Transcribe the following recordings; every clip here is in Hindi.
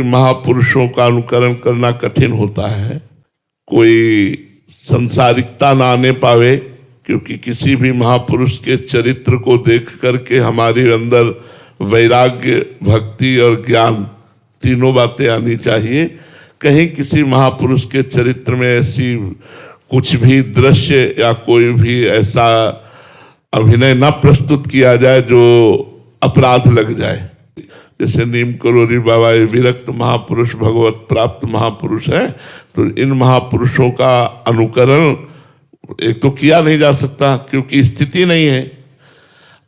महापुरुषों का अनुकरण करना कठिन होता है। कोई संसारिकता ना आने पावे, क्योंकि किसी भी महापुरुष के चरित्र को देख करके हमारे अंदर वैराग्य, भक्ति और ज्ञान तीनों बातें आनी चाहिए। कहीं किसी महापुरुष के चरित्र में ऐसी कुछ भी दृश्य या कोई भी ऐसा अभिनय न प्रस्तुत किया जाए जो अपराध लग जाए। जैसे नीम करोरी बाबा विरक्त महापुरुष, भगवत प्राप्त महापुरुष है, तो इन महापुरुषों का अनुकरण एक तो किया नहीं जा सकता क्योंकि स्थिति नहीं है।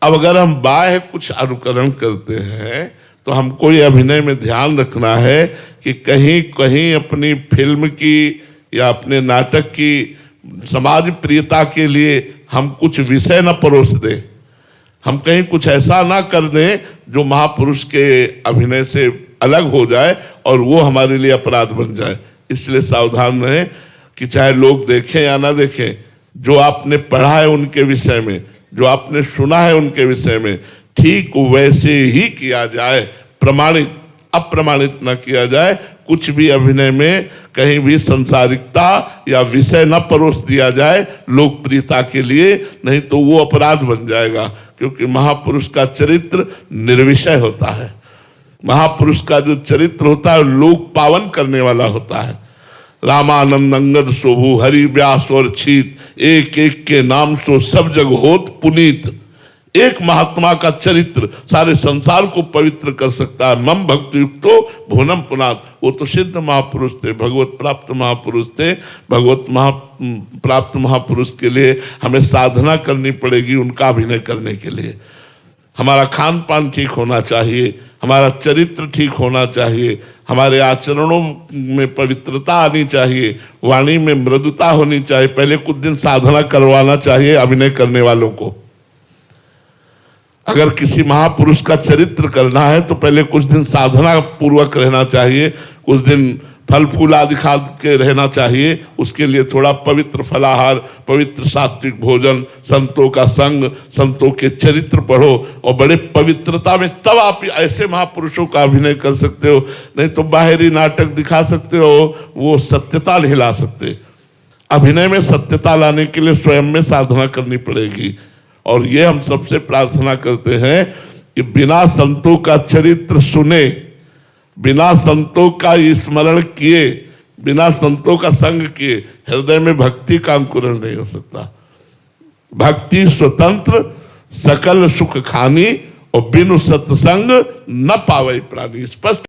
अब अगर हम बाह्य कुछ अनुकरण करते हैं तो हमको ये अभिनय में ध्यान रखना है कि कहीं कहीं अपनी फिल्म की या अपने नाटक की समाज प्रियता के लिए हम कुछ विषय न परोस दें, हम कहीं कुछ ऐसा ना कर दें जो महापुरुष के अभिनय से अलग हो जाए और वो हमारे लिए अपराध बन जाए। इसलिए सावधान रहें कि चाहे लोग देखें या ना देखें, जो आपने पढ़ा है उनके विषय में, जो आपने सुना है उनके विषय में, ठीक वैसे ही किया जाए, प्रमाणित अप्रमाणित न किया जाए। कुछ भी अभिनय में कहीं भी संसारिकता या विषय न परोस दिया जाए लोकप्रियता के लिए, नहीं तो वो अपराध बन जाएगा। क्योंकि महापुरुष का चरित्र निर्विषय होता है। महापुरुष का जो चरित्र होता है लोक पावन करने वाला होता है। रामानंद अंगद सोभु, हरि व्यास और छीत, एक एक के नाम सो सब जग होत पुनीत। एक महात्मा का चरित्र सारे संसार को पवित्र कर सकता है। मम भक्ति युक्तो भुवनम पुनात, वो तो सिद्ध महापुरुष थे, भगवत प्राप्त महापुरुष थे। भगवत प्राप्त महापुरुष के लिए हमें साधना करनी पड़ेगी उनका अभिनय करने के लिए। हमारा खान पान ठीक होना चाहिए, हमारा चरित्र ठीक होना चाहिए, हमारे आचरणों में पवित्रता आनी चाहिए, वाणी में मृदुता होनी चाहिए। पहले कुछ दिन साधना करवाना चाहिए अभिनय करने वालों को। अगर किसी महापुरुष का चरित्र करना है तो पहले कुछ दिन साधना पूर्वक रहना चाहिए, कुछ दिन फल फूल आदि खा के रहना चाहिए। उसके लिए थोड़ा पवित्र फलाहार, पवित्र सात्विक भोजन, संतों का संग, संतों के चरित्र पढ़ो और बड़े पवित्रता में तब आप ऐसे महापुरुषों का अभिनय कर सकते हो। नहीं तो बाहरी नाटक दिखा सकते हो, वो सत्यता नहीं ला सकते। अभिनय में सत्यता लाने के लिए स्वयं में साधना करनी पड़ेगी। और ये हम सबसे प्रार्थना करते हैं कि बिना संतों का चरित्र सुने, बिना संतों का स्मरण किए, बिना संतों का संग किए हृदय में भक्ति का अंकुरण नहीं हो सकता। भक्ति स्वतंत्र सकल सुख खानी और बिनु सत्संग न पावे प्राणी। स्पष्ट